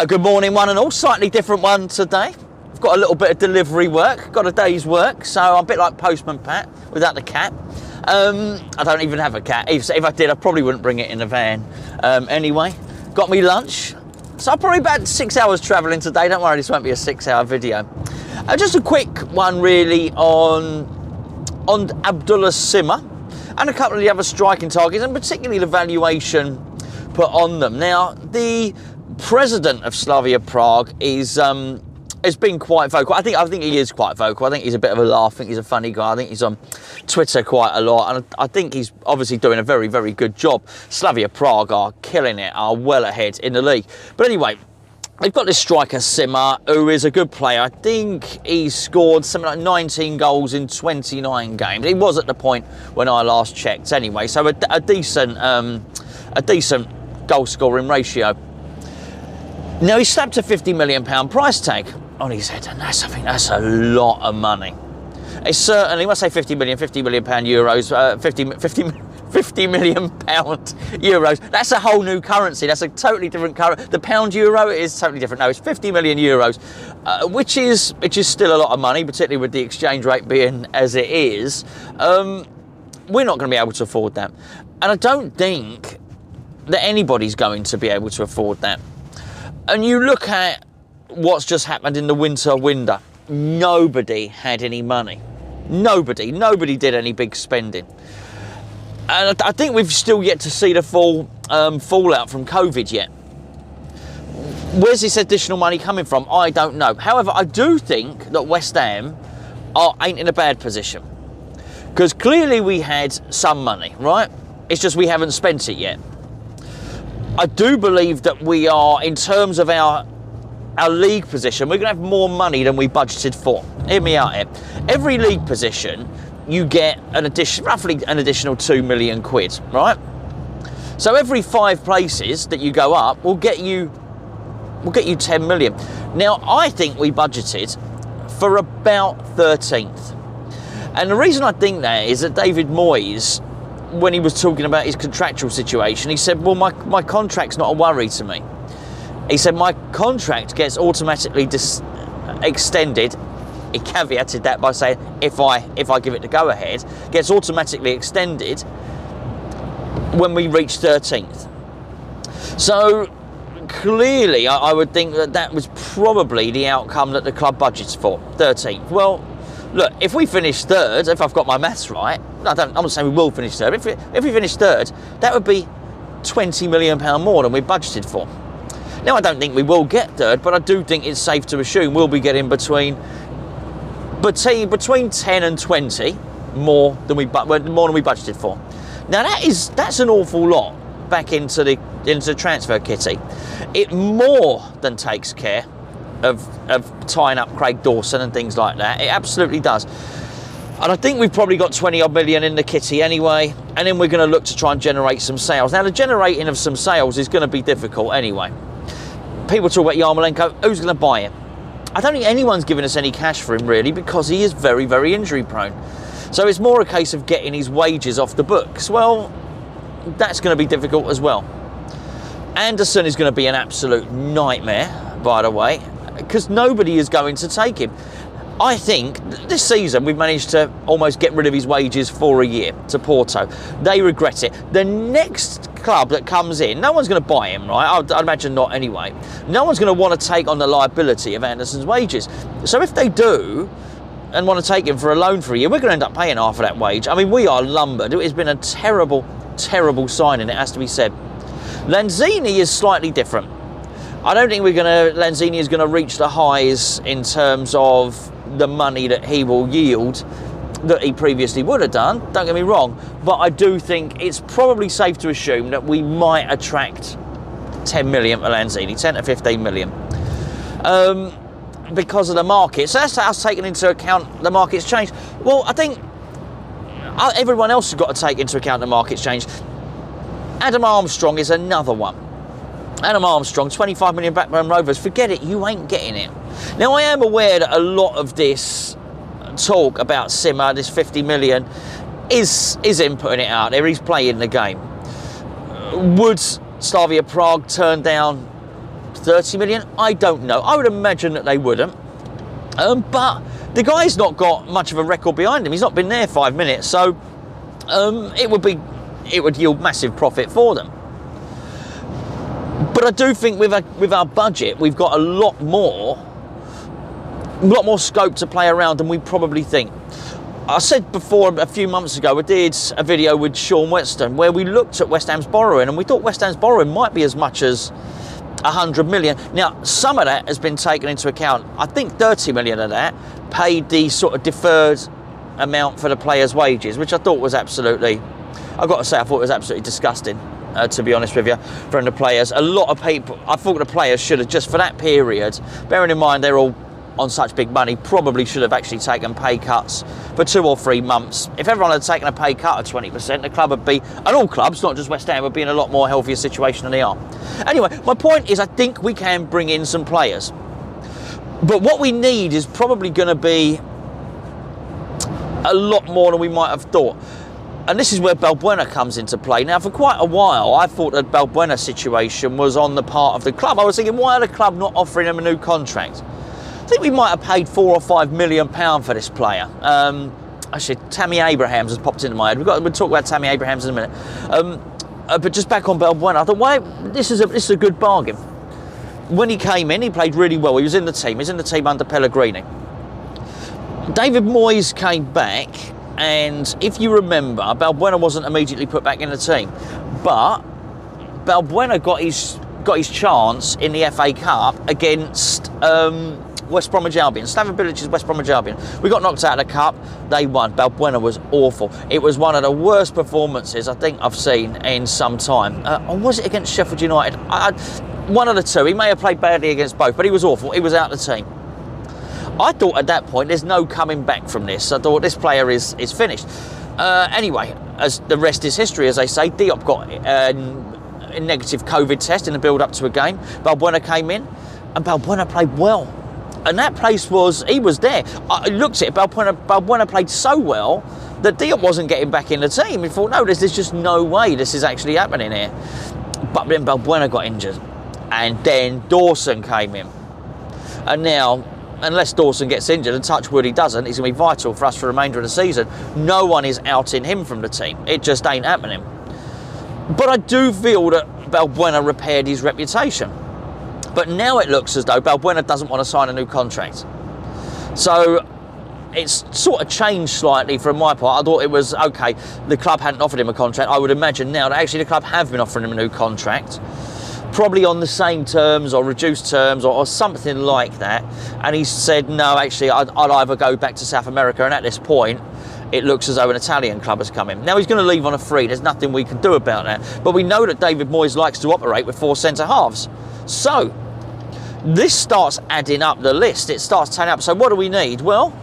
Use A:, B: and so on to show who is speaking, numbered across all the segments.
A: Good morning, one and all. Slightly different one today. I've got a little bit of delivery work, got a day's work, so I'm a bit like Postman Pat without the cat. I don't even have a cat. If I did, I probably wouldn't bring it in the van. Anyway, got me lunch. So I'm probably about 6 hours travelling today. Don't worry, this won't be a 6-hour video. Just a quick one really on Abdullah Sima and a couple of the other striking targets, and particularly the valuation put on them. Now, the president of Slavia Prague has been quite vocal. I think he is quite vocal. I think he's a bit of a laugh. I think he's a funny guy. I think he's on Twitter quite a lot, and I think he's obviously doing a very, very good job. Slavia Prague are killing it, are well ahead in the league. But anyway, they've got this striker Sima, who is a good player. I think he scored something like 19 goals in 29 games. He was at the point when I last checked anyway, so a decent goal scoring ratio. Now, he slapped a £50 million price tag on his head, and I think that's a lot of money. It's certainly, when I say 50 million pound euros, 50 million pound euros, that's a whole new currency. That's a totally different currency. The pound euro is totally different. No, it's 50 million euros, which is still a lot of money, particularly with the exchange rate being as it is. We're not going to be able to afford that. And I don't think that anybody's going to be able to afford that. And you look at what's just happened in the winter window. Nobody had any money. Nobody did any big spending. And I think we've still yet to see the fallout from COVID yet. Where's this additional money coming from? I don't know. However, I do think that West Ham ain't in a bad position. Because clearly we had some money, right? It's just we haven't spent it yet. I do believe that we are, in terms of our league position, we're going to have more money than we budgeted for. Hear me out here. Every league position, you get roughly an additional 2 million quid, right? So every 5 places that you go up will get you 10 million. Now, I think we budgeted for about 13th. And the reason I think that is that David Moyes, when he was talking about his contractual situation, he said, well, my contract's not a worry to me. He said, my contract gets automatically extended. He caveated that by saying, if I give it the go-ahead, gets automatically extended when we reach 13th. So clearly, I would think that was probably the outcome that the club budgets for, 13th. Well, look, if we finish third, if I've got my maths right, I'm not saying we will finish third, if we finish third, that would be £20 million more than we budgeted for. Now, I don't think we will get third, but I do think it's safe to assume we'll be getting between 10 and 20 more than we budgeted for. Now, that's an awful lot back into the transfer kitty. It more than takes care of tying up Craig Dawson and things like that. It absolutely does. And I think we've probably got 20 odd million in the kitty anyway, and then we're going to look to try and generate some sales. Now, the generating of some sales is going to be difficult anyway. People talk about Yarmolenko. Who's going to buy him? I don't think anyone's given us any cash for him really, because he is very, very injury prone. So it's more a case of getting his wages off the books. Well, that's going to be difficult as well. Anderson is going to be an absolute nightmare, by the way, because nobody is going to take him. I think this season we've managed to almost get rid of his wages for a year to Porto. They regret it. The next club that comes in, no one's going to buy him, right? I'd imagine not anyway. No one's going to want to take on the liability of Anderson's wages. So if they do and want to take him for a loan for a year, we're going to end up paying half of that wage. I mean, we are lumbered. It's been a terrible, terrible signing, it has to be said. Lanzini is slightly different. I don't think Lanzini is going to reach the highs in terms of the money that he will yield that he previously would have done, don't get me wrong, but I do think it's probably safe to assume that we might attract 10 million for Lanzini, 10 to 15 million, because of the market. So that's us taking into account the market's changed. Well, I think everyone else has got to take into account the market's changed. Adam Armstrong is another one. Adam Armstrong, 25 million Blackburn Rovers, forget it, you ain't getting it. Now, I am aware that a lot of this talk about Sima, this 50 million, is him putting it out there. He's playing the game. Would Slavia Prague turn down 30 million? I don't know. I would imagine that they wouldn't. But the guy's not got much of a record behind him. He's not been there 5 minutes, so it would yield massive profit for them. But I do think with our budget, we've got a lot more scope to play around than we probably think. I said before, a few months ago, I did a video with Sean Weston where we looked at West Ham's borrowing, and we thought West Ham's borrowing might be as much as 100 million. Now, some of that has been taken into account. I think 30 million of that paid the sort of deferred amount for the players' wages, which I thought was absolutely, I've got to say, I thought it was absolutely disgusting, to be honest with you, from the players. A lot of people, I thought the players should have, just for that period, bearing in mind they're all on such big money, probably should have actually taken pay cuts for 2 or 3 months. If everyone had taken a pay cut of 20%, the club would be, and all clubs, not just West Ham, would be in a lot more healthier situation than they are. Anyway, my point is I think we can bring in some players. But what we need is probably going to be a lot more than we might have thought. And this is where Balbuena comes into play. Now, for quite a while, I thought that Balbuena's situation was on the part of the club. I was thinking, why are the club not offering him a new contract? I think we might have paid £4 or £5 million for this player. Actually, Tammy Abrahams has popped into my head. We'll talk about Tammy Abrahams in a minute. But just back on Balbuena, I thought, why, this is a good bargain. When he came in, he played really well. He was in the team. He was in the team under Pellegrini. David Moyes came back, and if you remember, Balbuena wasn't immediately put back in the team. But Balbuena got his chance in the FA Cup against West Bromwich Albion, Slaven Bilic's West Bromwich Albion. We got knocked out of the cup, they won. Balbuena was awful. It was one of the worst performances I think I've seen in some time. Or was it against Sheffield United? One of the two. He may have played badly against both, but he was awful. He was out of the team. I thought at that point there's no coming back from this. I thought this player is finished. Anyway, as the rest is history, as they say. Diop got a negative COVID test in the build-up to a game. Balbuena came in, and Balbuena played well. And that place he was there. I looked at it, Balbuena played so well that Diop wasn't getting back in the team. He thought, no, there's just no way this is actually happening here. But then Balbuena got injured. And then Dawson came in. And now, unless Dawson gets injured, and touch wood he doesn't, he's going to be vital for us for the remainder of the season. No one is outing him from the team. It just ain't happening. But I do feel that Balbuena repaired his reputation. But now it looks as though Balbuena doesn't want to sign a new contract. So it's sort of changed slightly from my part. I thought it was, okay, the club hadn't offered him a contract. I would imagine now that actually the club have been offering him a new contract, probably on the same terms or reduced terms or something like that. And he said, no, actually, I'd either go back to South America. And at this point, it looks as though an Italian club has come in. Now, he's going to leave on a free. There's nothing we can do about that. But we know that David Moyes likes to operate with 4 centre-halves. So this starts adding up the list. It starts turning up. So what do we need? Well,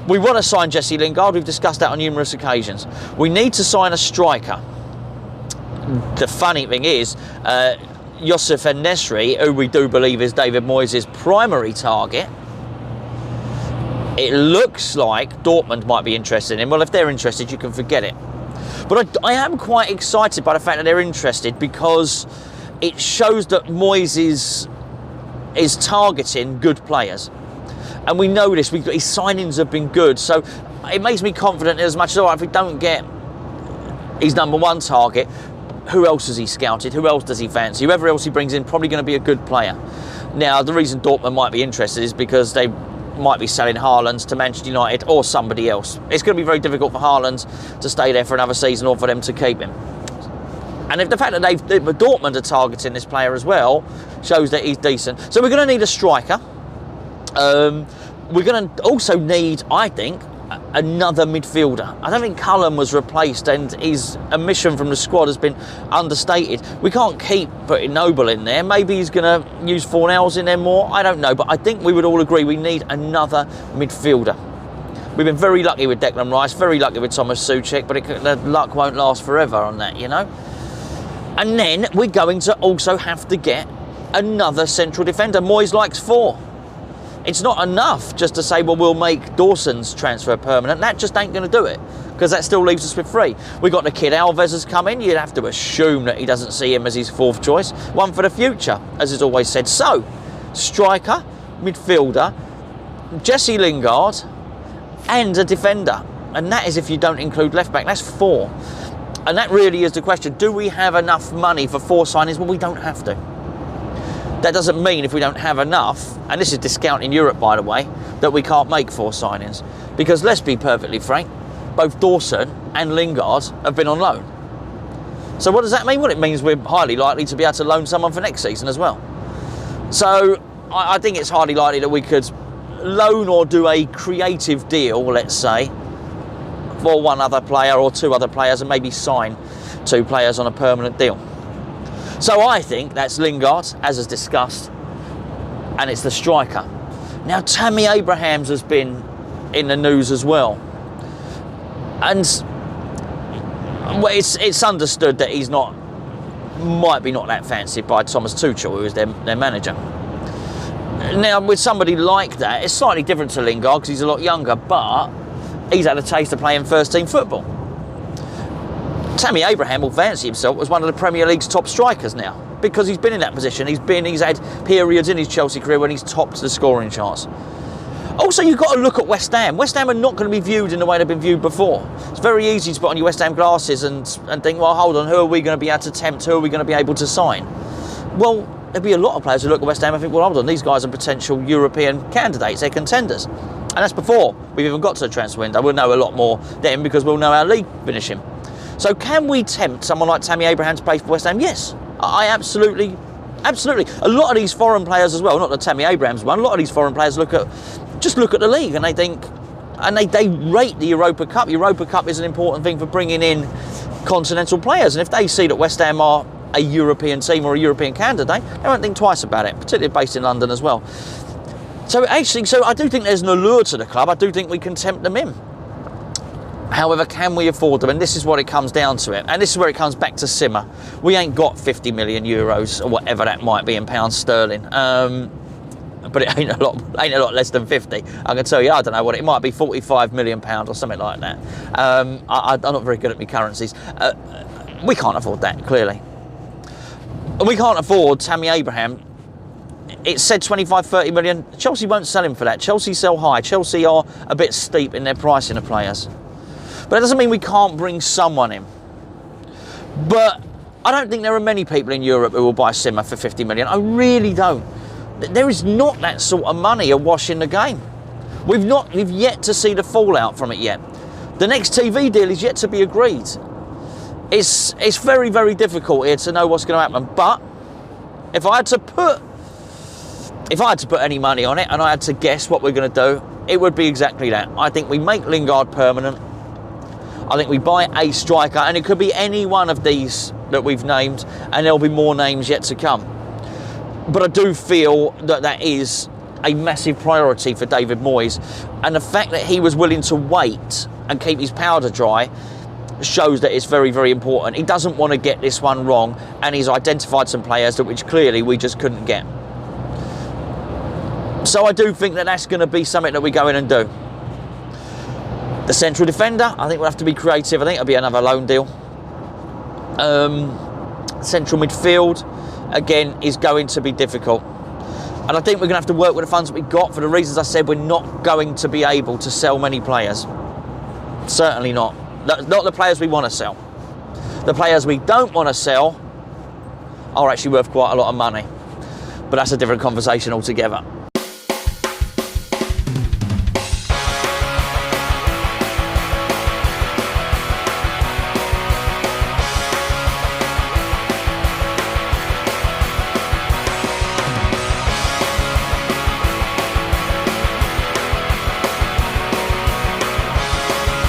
A: we want to sign Jesse Lingard. We've discussed that on numerous occasions. We need to sign a striker. The funny thing is, Youssef En-Nesyri, who we do believe is David Moyes' primary target, it looks like Dortmund might be interested in him. Well, if they're interested, you can forget it. But I am quite excited by the fact that they're interested, because it shows that Moyes is targeting good players. And we know this. His signings have been good. So it makes me confident as much as, all right, if we don't get his number one target, who else has he scouted? Who else does he fancy? Whoever else he brings in, probably going to be a good player. Now, the reason Dortmund might be interested is because they might be selling Haaland to Manchester United or somebody else. It's going to be very difficult for Haaland to stay there for another season or for them to keep him. And if the fact that Dortmund are targeting this player as well shows that he's decent. So we're going to need a striker. We're going to also need, I think, another midfielder. I don't think Cullen was replaced, and his omission from the squad has been understated. We can't keep putting Noble in there. Maybe he's going to use Fornals in there more. I don't know. But I think we would all agree we need another midfielder. We've been very lucky with Declan Rice, very lucky with Thomas Souček, but the luck won't last forever on that, you know. And then we're going to also have to get another central defender. Moyes likes 4. It's not enough just to say, well, we'll make Dawson's transfer permanent. That just ain't going to do it. because that still leaves us with 3. We got the kid Alves has come in. You'd have to assume that he doesn't see him as his 4th choice. One for the future, as is always said. So, striker, midfielder, Jesse Lingard, and a defender. And that is if you don't include left back. That's 4. And that really is the question. Do we have enough money for 4 signings? Well, we don't have to. That doesn't mean if we don't have enough, and this is discounting Europe, by the way, that we can't make 4 signings. Because let's be perfectly frank, both Dawson and Lingard have been on loan. So what does that mean? Well, it means we're highly likely to be able to loan someone for next season as well. So I think it's highly likely that we could loan or do a creative deal, let's say, for 1 other player or 2 other players, and maybe sign 2 players on a permanent deal. So I think that's Lingard, as is discussed, and it's the striker. Now, Tammy Abrahams has been in the news as well. And well, it's understood that he's might be not that fancied by Thomas Tuchel, who is their manager. Now, with somebody like that, it's slightly different to Lingard because he's a lot younger, but he's had a taste of playing first-team football. Tammy Abraham will fancy himself as one of the Premier League's top strikers now because he's been in that position. He's had periods in his Chelsea career when he's topped the scoring charts. Also, you've got to look at West Ham. West Ham are not going to be viewed in the way they've been viewed before. It's very easy to put on your West Ham glasses and think, well, hold on, who are we going to be able to tempt? Who are we going to be able to sign? Well, there'll be a lot of players who look at West Ham and think, well, hold on, these guys are potential European candidates. They're contenders. And that's before we've even got to the transfer window. We'll know a lot more then because we'll know our league finishing. So can we tempt someone like Tammy Abraham to play for West Ham? Yes, I absolutely. A lot of these foreign players as well, not the Tammy Abrahams one, a lot of these foreign players look at the league and they think, and they rate the Europa Cup. Europa Cup is an important thing for bringing in continental players. And if they see that West Ham are a European team or a European candidate, they won't think twice about it, particularly based in London as well. So I do think there's an allure to the club. I do think we can tempt them in. However, can we afford them? And this is what it comes down to it. And this is where it comes back to Sima. We ain't got 50 million euros or whatever that might be in pounds sterling. But it ain't a lot less than 50. I can tell you, I don't know what it might be, 45 million pounds or something like that. I'm not very good at my currencies. We can't afford that, clearly. And we can't afford Tammy Abraham. It said 25, 30 million. Chelsea won't sell him for that. Chelsea sell high. Chelsea are a bit steep in their pricing of players. But that doesn't mean we can't bring someone in. But I don't think there are many people in Europe who will buy Sima for 50 million. I really don't. There is not that sort of money awash in the game. We've yet to see the fallout from it yet. The next TV deal is yet to be agreed. It's very, very difficult here to know what's going to happen. But if I had to put any money on it and I had to guess what we're going to do, it would be exactly that. I think we make Lingard permanent. I think we buy a striker, and it could be any one of these that we've named, and there'll be more names yet to come. But I do feel that is a massive priority for David Moyes, and the fact that he was willing to wait and keep his powder dry shows that it's very, very important. He doesn't want to get this one wrong, and he's identified some players which clearly we just couldn't get. So I do think that that's going to be something that we go in and do. The central defender, I think we'll have to be creative. I think it'll be another loan deal. Central midfield, again, is going to be difficult. And I think we're going to have to work with the funds that we've got. For the reasons I said, we're not going to be able to sell many players. Certainly not. Not the players we want to sell. The players we don't want to sell are actually worth quite a lot of money. But that's a different conversation altogether.